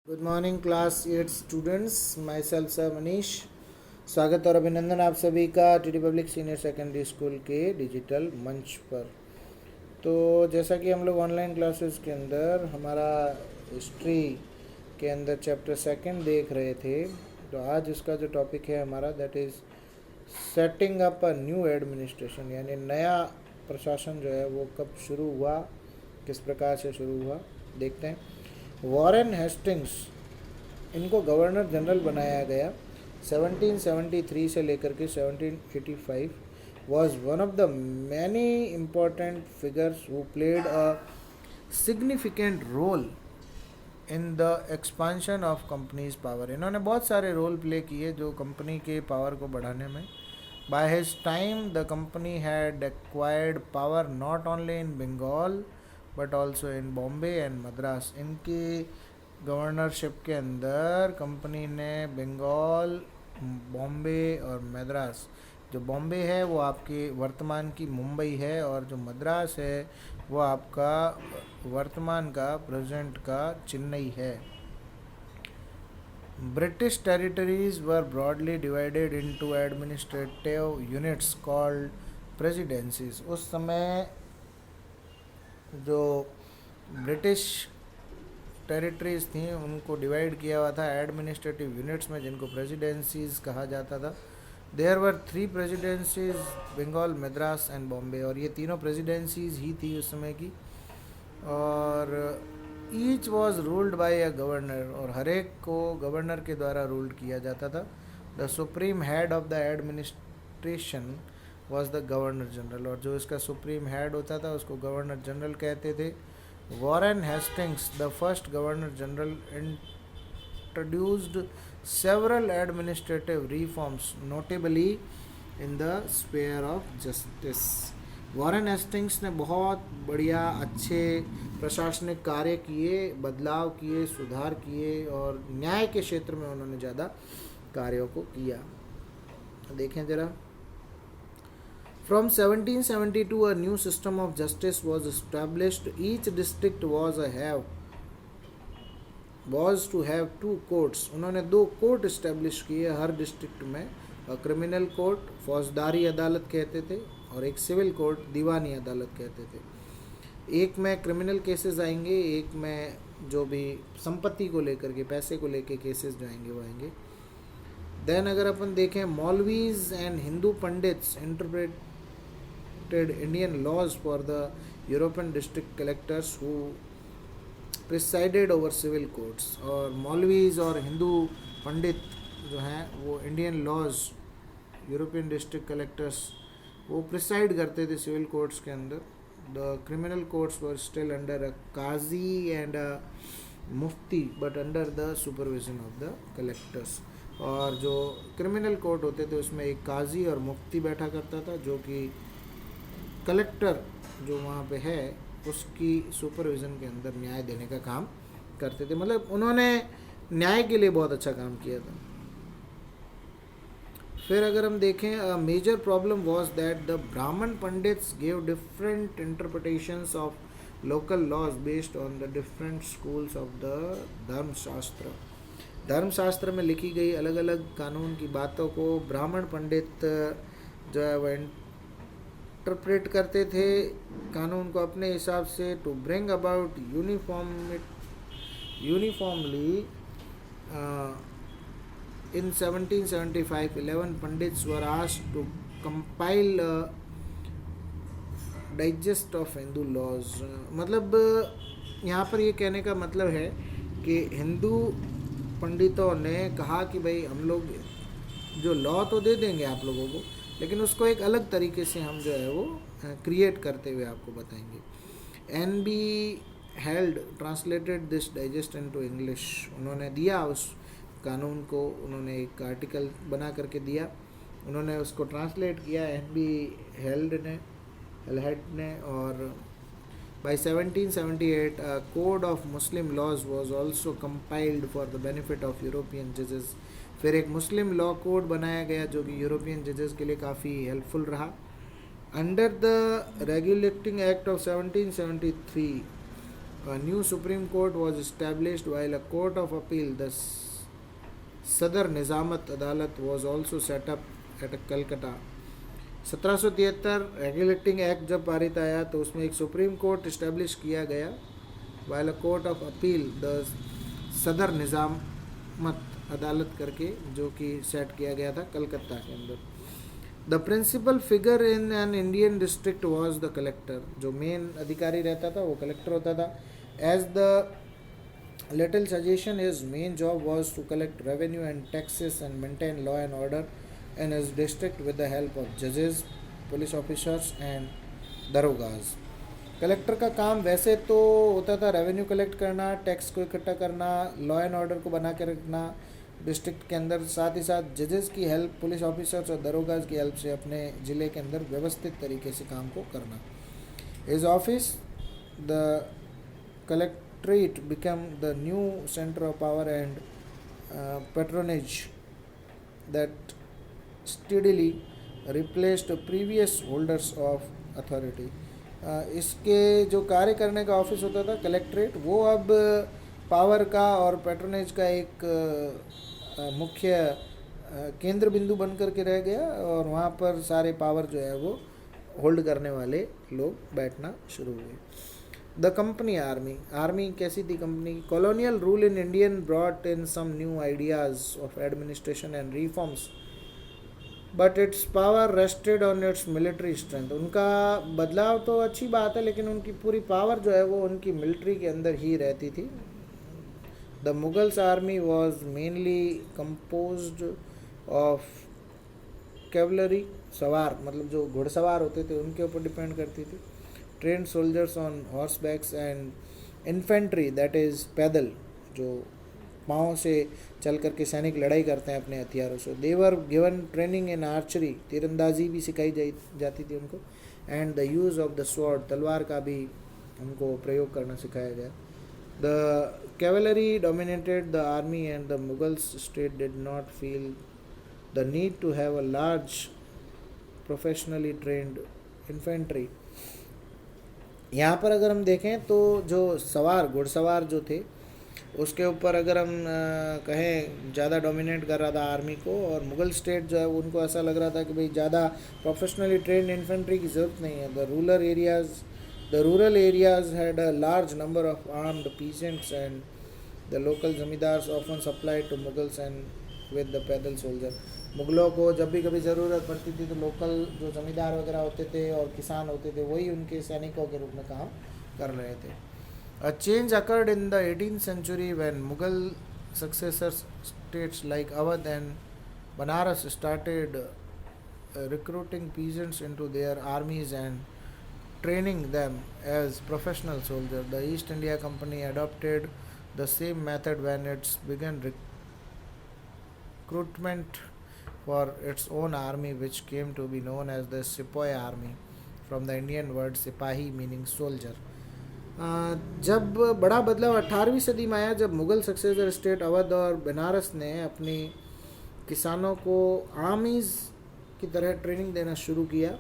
Good morning class 8 students, my self sir Manish. स्वागत और अभिनंदन आप सभी का TD public senior secondary school के डिजिटल मंच पर। तो जैसा कि हम लोग ऑनलाइन क्लासेस के अंदर हमारा हिस्ट्री के अंदर चैप्टर सेकंड देख रहे थे, तो आज इसका जो टॉपिक है हमारा that is setting up a new administration, यानी नया प्रशासन जो है वो कब शुरू हुआ, किस प्रकार से शुरू हुआ, देखते हैं। वॉरेन हेस्टिंग्स, इनको गवर्नर जनरल बनाया गया 1773 से लेकर के 1785। was one of the many important figures who played a significant role in the expansion of company's power। इन्होंने बहुत सारे रोल प्ले किए जो कंपनी के पावर को बढ़ाने में। By his time the company had acquired power not only in Bengal but also in Bombay and Madras. इनकी गवर्नरशिप के अंदर कंपनी ने बंगाल, बॉम्बे और मद्रास, जो बॉम्बे है वो आपकी वर्तमान की मुंबई है और जो मद्रास है वो आपका वर्तमान का प्रेजेंट का चेन्नई है। British territories were broadly divided into administrative units called presidencies. उस समय जो ब्रिटिश टेरिटरीज थी उनको डिवाइड किया हुआ था एडमिनिस्ट्रेटिव यूनिट्स में, जिनको प्रेसिडेंसीज कहा जाता था। There were 3 presidencies, Bengal, Madras and Bombay, और ये तीनों प्रेसिडेंसीज ही थी उस समय की। और each was ruled by a governor, और हर एक को गवर्नर के द्वारा रूल्ड किया जाता था। The supreme head of the administration was the governor general, और जो इसका सुप्रीम हेड होता था उसको गवर्नर जनरल कहते थे। Warren Hastings the first governor general introduced several administrative reforms notably in the sphere of justice. Warren Hastings ने बहुत बढ़िया अच्छे प्रशासनिक कार्य किए, बदलाव किए, सुधार किए, और न्याय के क्षेत्र में उन्होंने ज़्यादा कार्यों को किया। देखें ज़रा। From 1772 a new system of justice was established. Each district was to have 2 courts. उन्होंने 2 कोर्ट इस्टेब्लिश किए हर डिस्ट्रिक्ट में। क्रिमिनल कोर्ट फौजदारी अदालत कहते थे और एक सिविल कोर्ट दीवानी अदालत कहते थे। एक में क्रिमिनल केसेस आएंगे, एक में जो भी संपत्ति को लेकर के, पैसे को लेकर केसेस जो आएंगे वो आएंगे। देन अगर अपन देखें, maulvis and Hindu pandits interpret Indian laws for the European district collectors who presided over civil courts। और मौलवीज और हिंदू पंडित जो हैं वो Indian laws, European district collectors, वो प्रिसाइड करते थे सिविल कोर्ट्स के अंदर। The criminal courts were still under a qazi and a mufti but under the supervision of the collectors. और जो क्रिमिनल कोर्ट होते थे उसमें एक काजी और मुफ्ती बैठा करता था, जो कि कलेक्टर जो वहाँ पे है उसकी सुपरविज़न के अंदर न्याय देने का काम करते थे। मतलब उन्होंने न्याय के लिए बहुत अच्छा काम किया था। फिर अगर हम देखें, major problem was that the Brahmin pandits gave different interpretations of local laws based on the different schools of the Dharmashastra. Dharmashastra में लिखी गई अलग अलग कानून की बातों को ब्राह्मण पंडित जो है वह इंटरप्रेट करते थे कानून को अपने हिसाब से, to bring about uniformly. In 1775 11 pandits were asked to compile digest of Hindu laws. मतलब यहाँ पर ये कहने का मतलब है कि हिंदू पंडितों ने कहा कि भाई हम लोग जो लॉ तो दे देंगे आप लोगों को, लेकिन उसको एक अलग तरीके से हम जो है वो क्रिएट करते हुए आपको बताएंगे। N B Halhed translated this digest into English. उन्होंने दिया उस कानून को, उन्होंने एक आर्टिकल बना करके दिया, उन्होंने उसको ट्रांसलेट किया एन बी हेल्ड ने। और bye 1778 a code of Muslim laws was also compiled for the benefit of European judges। फिर एक मुस्लिम लॉ कोड बनाया गया जो कि यूरोपियन जजेस के लिए काफ़ी हेल्पफुल रहा। Under the regulating act of 1773 A new Supreme Court was established while a Court of Appeal, the Sadar Nizamat Adalat, was also set up at Calcutta. 1773 regulating act जब पारित आया तो उसमें एक सुप्रीम कोर्ट इस्टेब्लिश किया गया, while court of appeal the सदर निज़ामत अदालत करके, जो कि सेट किया गया था कलकत्ता के अंदर. The principal figure in an Indian district was the collector. जो मेन अधिकारी रहता था वो कलेक्टर होता था. As the little suggestion his main job was to collect revenue and taxes and maintain law and order in his district with the help of judges, police officers and darogas. Collector का काम वैसे तो होता था revenue collect करना, tax को इकट्ठा करना, लॉ एंड ऑर्डर को बना के रखना डिस्ट्रिक्ट के अंदर, साथ ही साथ जजेस की हेल्प, पुलिस ऑफिसर्स और दरोगाज की हेल्प से अपने ज़िले के अंदर व्यवस्थित तरीके से काम को करना. His office the collectorate become the new centre of power and patronage that steadily replaced previous holders of authority. इसके जो कार्य करने का ऑफिस होता था कलेक्ट्रेट, वो अब पावर का और पेट्रोनेज का एक मुख्य केंद्र बिंदु बन कर के रह गया, और वहाँ पर सारे पावर जो है वो होल्ड करने वाले लोग बैठना शुरू हुए. The company army. आर्मी कैसी थी company? Colonial rule in Indian brought in some new ideas of administration and reforms, but its power rested on its military strength. उनका बदलाव तो अच्छी बात है, लेकिन उनकी पूरी पावर जो है वो उनकी मिलिट्री के अंदर ही रहती थी. The Mughals army was mainly composed of cavalry, सवार मतलब जो घुड़सवार होते थे उनके ऊपर डिपेंड करती थी. Trained soldiers on horse backs and infantry, that is पैदल, जो पाँव से चल करके सैनिक लड़ाई करते हैं अपने हथियारों से. They were given training in archery, तीरंदाजी भी सिखाई जाती थी उनको. And the use of the sword, तलवार का भी उनको प्रयोग करना सिखाया गया. The cavalry dominated the army and the Mughals state did not feel the need to have a large professionally trained infantry. यहाँ पर अगर हम देखें तो जो घुड़सवार जो थे उसके ऊपर अगर हम कहें ज़्यादा डोमिनेट कर रहा था आर्मी को, और मुग़ल स्टेट जो है उनको ऐसा लग रहा था कि भाई ज़्यादा प्रोफेशनली ट्रेंड इन्फेंट्री की ज़रूरत नहीं है. The rural areas had a large number of armed peasants and the local zamindars often supplied to Mughals and with the पैदल सोल्जर. मुग़लों को जब भी कभी ज़रूरत पड़ती थी तो लोकल जो ज़मींदार वगैरह होते थे और किसान होते थे वही उनके सैनिकों के रूप में काम कर रहे थे. A change occurred in the 18th century when Mughal successor states like Awadh and Banaras started recruiting peasants into their armies and training them as professional soldiers. The East India Company adopted the same method when it began recruitment for its own army, which came to be known as the Sepoy Army, from the Indian word Sipahi meaning soldier. जब बड़ा बदलाव 18वीं सदी में आया, जब Mughal successor state Awadh और बनारस ने अपनी किसानों को आर्मीज़ की तरह ट्रेनिंग देना शुरू किया,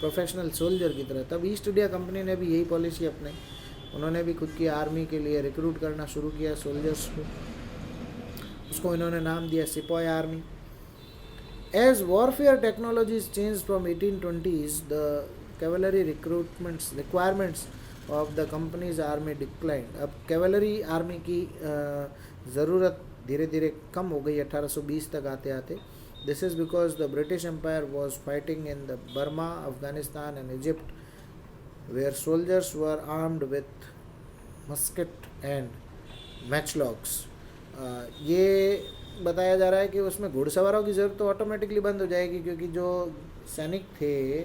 प्रोफेशनल सोल्जर की तरह, तब ईस्ट इंडिया कंपनी ने भी यही पॉलिसी अपनाई. उन्होंने भी खुद की आर्मी के लिए रिक्रूट करना शुरू किया सोल्जर्स को. उसको इन्होंने नाम दिया sepoy army. As warfare technologies change from 1820s, the cavalry requirements of the company's army declined. अब कैवलरी आर्मी की ज़रूरत धीरे धीरे कम हो गई 1820 तक आते आते. This is because the British empire was fighting in the Burma, Afghanistan and Egypt, where soldiers were armed with musket and matchlocks. ये बताया जा रहा है कि उसमें घुड़सवारों की ज़रूरत तो ऑटोमेटिकली बंद हो जाएगी, क्योंकि जो सैनिक थे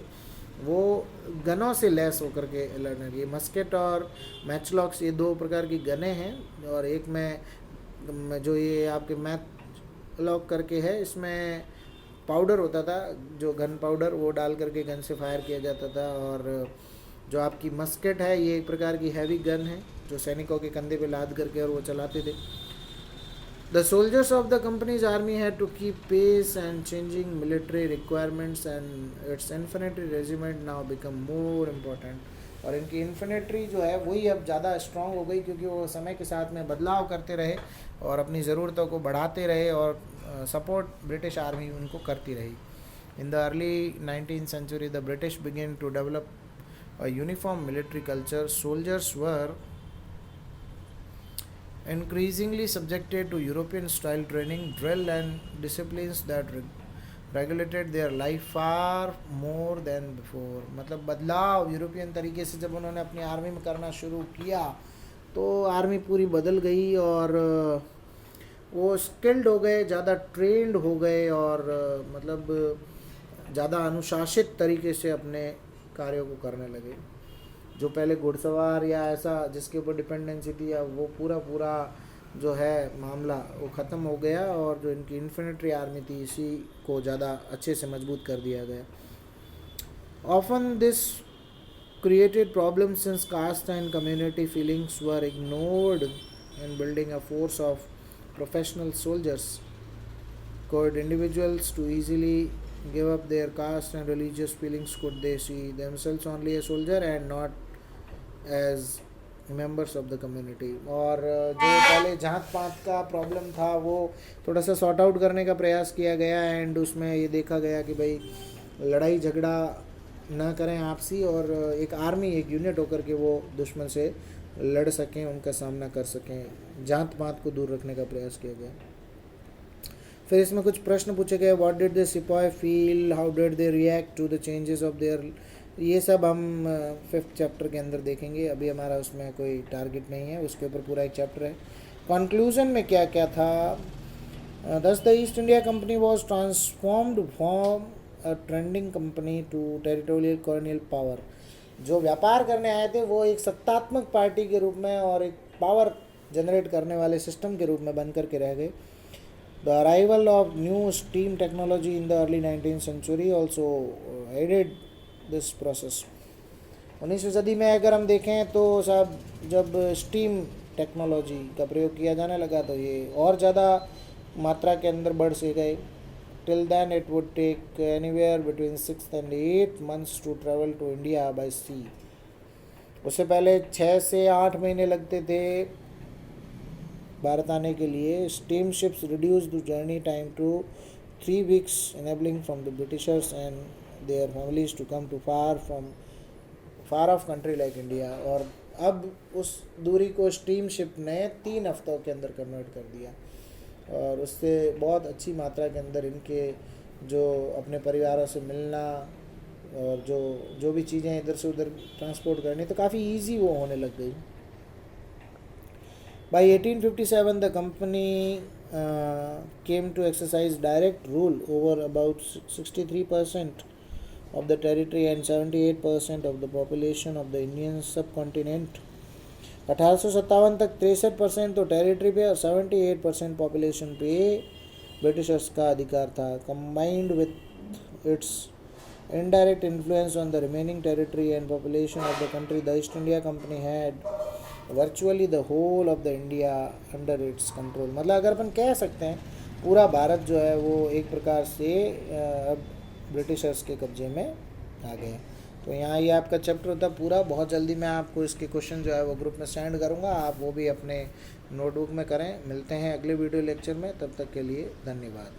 वो गनों से लैस होकर के लड़ने लगे. मस्केट और मैचलॉक्स ये दो प्रकार की गनें हैं, और एक में जो ये आपके मैच लॉक करके है, इसमें पाउडर होता था, जो गन पाउडर, वो डाल करके गन से फायर किया जाता था. और जो आपकी मस्केट है ये एक प्रकार की हैवी गन है जो सैनिकों के कंधे पे लाद करके और वो चलाते थे. The soldiers of the company's army had to keep pace and changing military requirements, and its infantry regiment now become more important. और इनकी इन्फिनिट्री जो है वही अब ज़्यादा स्ट्रांग हो गई, क्योंकि वो समय के साथ में बदलाव करते रहे और अपनी ज़रूरतों को बढ़ाते रहे और सपोर्ट ब्रिटिश आर्मी उनको करती रही. In the early 19th century, the British began to develop a uniform military culture. Soldiers were increasingly subjected to European style training, drill, and disciplines that regulated their life far more than before. मतलब बदलाव European तरीके से जब उन्होंने अपनी army में करना शुरू किया तो आर्मी पूरी बदल गई और वो स्किल्ड हो गए, ज़्यादा ट्रेंड हो गए और मतलब ज़्यादा अनुशासित तरीके से अपने कार्यों को करने लगे. जो पहले घुड़सवार या ऐसा जिसके ऊपर डिपेंडेंसी थी, अब वो पूरा जो है मामला वो ख़त्म हो गया और जो इनकी इन्फिनिट्री आर्मी थी इसी को ज़्यादा अच्छे से मजबूत कर दिया गया. Often this created problems since caste and community feelings were ignored in building a force of professional soldiers. Could individuals to easily give up their caste and religious feelings? Could they see themselves only as soldier and not as members of the community? और जो पहले जात पात का problem था वो थोड़ा सा सॉर्ट आउट करने का प्रयास किया गया एंड उसमें ये देखा गया कि भाई लड़ाई झगड़ा ना करें आपसी और एक आर्मी एक यूनिट होकर के वो दुश्मन से लड़ सकें, उनका सामना कर सकें, जात पात को दूर रखने का प्रयास किया गया. फिर इसमें कुछ प्रश्न पूछे गए. What did the sipahi feel, how did they react to the changes of their. ये सब हम 5th चैप्टर के अंदर देखेंगे. अभी हमारा उसमें कोई टारगेट नहीं है, उसके ऊपर पूरा एक चैप्टर है. कंक्लूजन में क्या क्या था. Thus the East India Company was transformed from a trending company to territorial colonial power. जो व्यापार करने आए थे वो एक सत्तात्मक पार्टी के रूप में और एक पावर जनरेट करने वाले सिस्टम के रूप में बन करके रह गए. The arrival of new steam technology in the early 19th century also added this process. 19वीं सदी में अगर हम देखें तो साहब जब स्टीम टेक्नोलॉजी का प्रयोग किया जाने लगा तो ये और ज़्यादा मात्रा के अंदर बढ़ से गए. Till then it would take anywhere between 6 and 8 months to travel to India by sea. उससे पहले 6 से 8 महीने लगते थे भारत आने के लिए. Steam ships reduced the journey time to 3 weeks, enabling from the Britishers and their families to come to far off country like India. और अब उस दूरी को स्टीम शिप ने 3 हफ्तों के अंदर कन्वर्ट कर दिया और उससे बहुत अच्छी मात्रा के अंदर इनके जो अपने परिवारों से मिलना और जो भी चीज़ें इधर से उधर ट्रांसपोर्ट करनी तो काफ़ी इजी वो होने लग गई. By 1857 the company came to exercise direct rule over about 63% of the territory and 78% of the population of the Indian subcontinent. 1857 तक 63% तो टेरिटरी पे और 78% पॉपुलेशन पे ब्रिटिशर्स का अधिकार था. Combined with its indirect influence on the remaining territory and population of the country, the East India Company had virtually the whole of the India under its control. मतलब अगर अपन कह सकते हैं पूरा भारत जो है वो एक प्रकार से अब ब्रिटिशर्स के कब्जे में आ गया. तो यहाँ ये आपका चैप्टर होता है पूरा. बहुत जल्दी मैं आपको इसके क्वेश्चन जो है वो ग्रुप में सेंड करूँगा, आप वो भी अपने नोटबुक में करें. मिलते हैं अगले वीडियो लेक्चर में, तब तक के लिए धन्यवाद.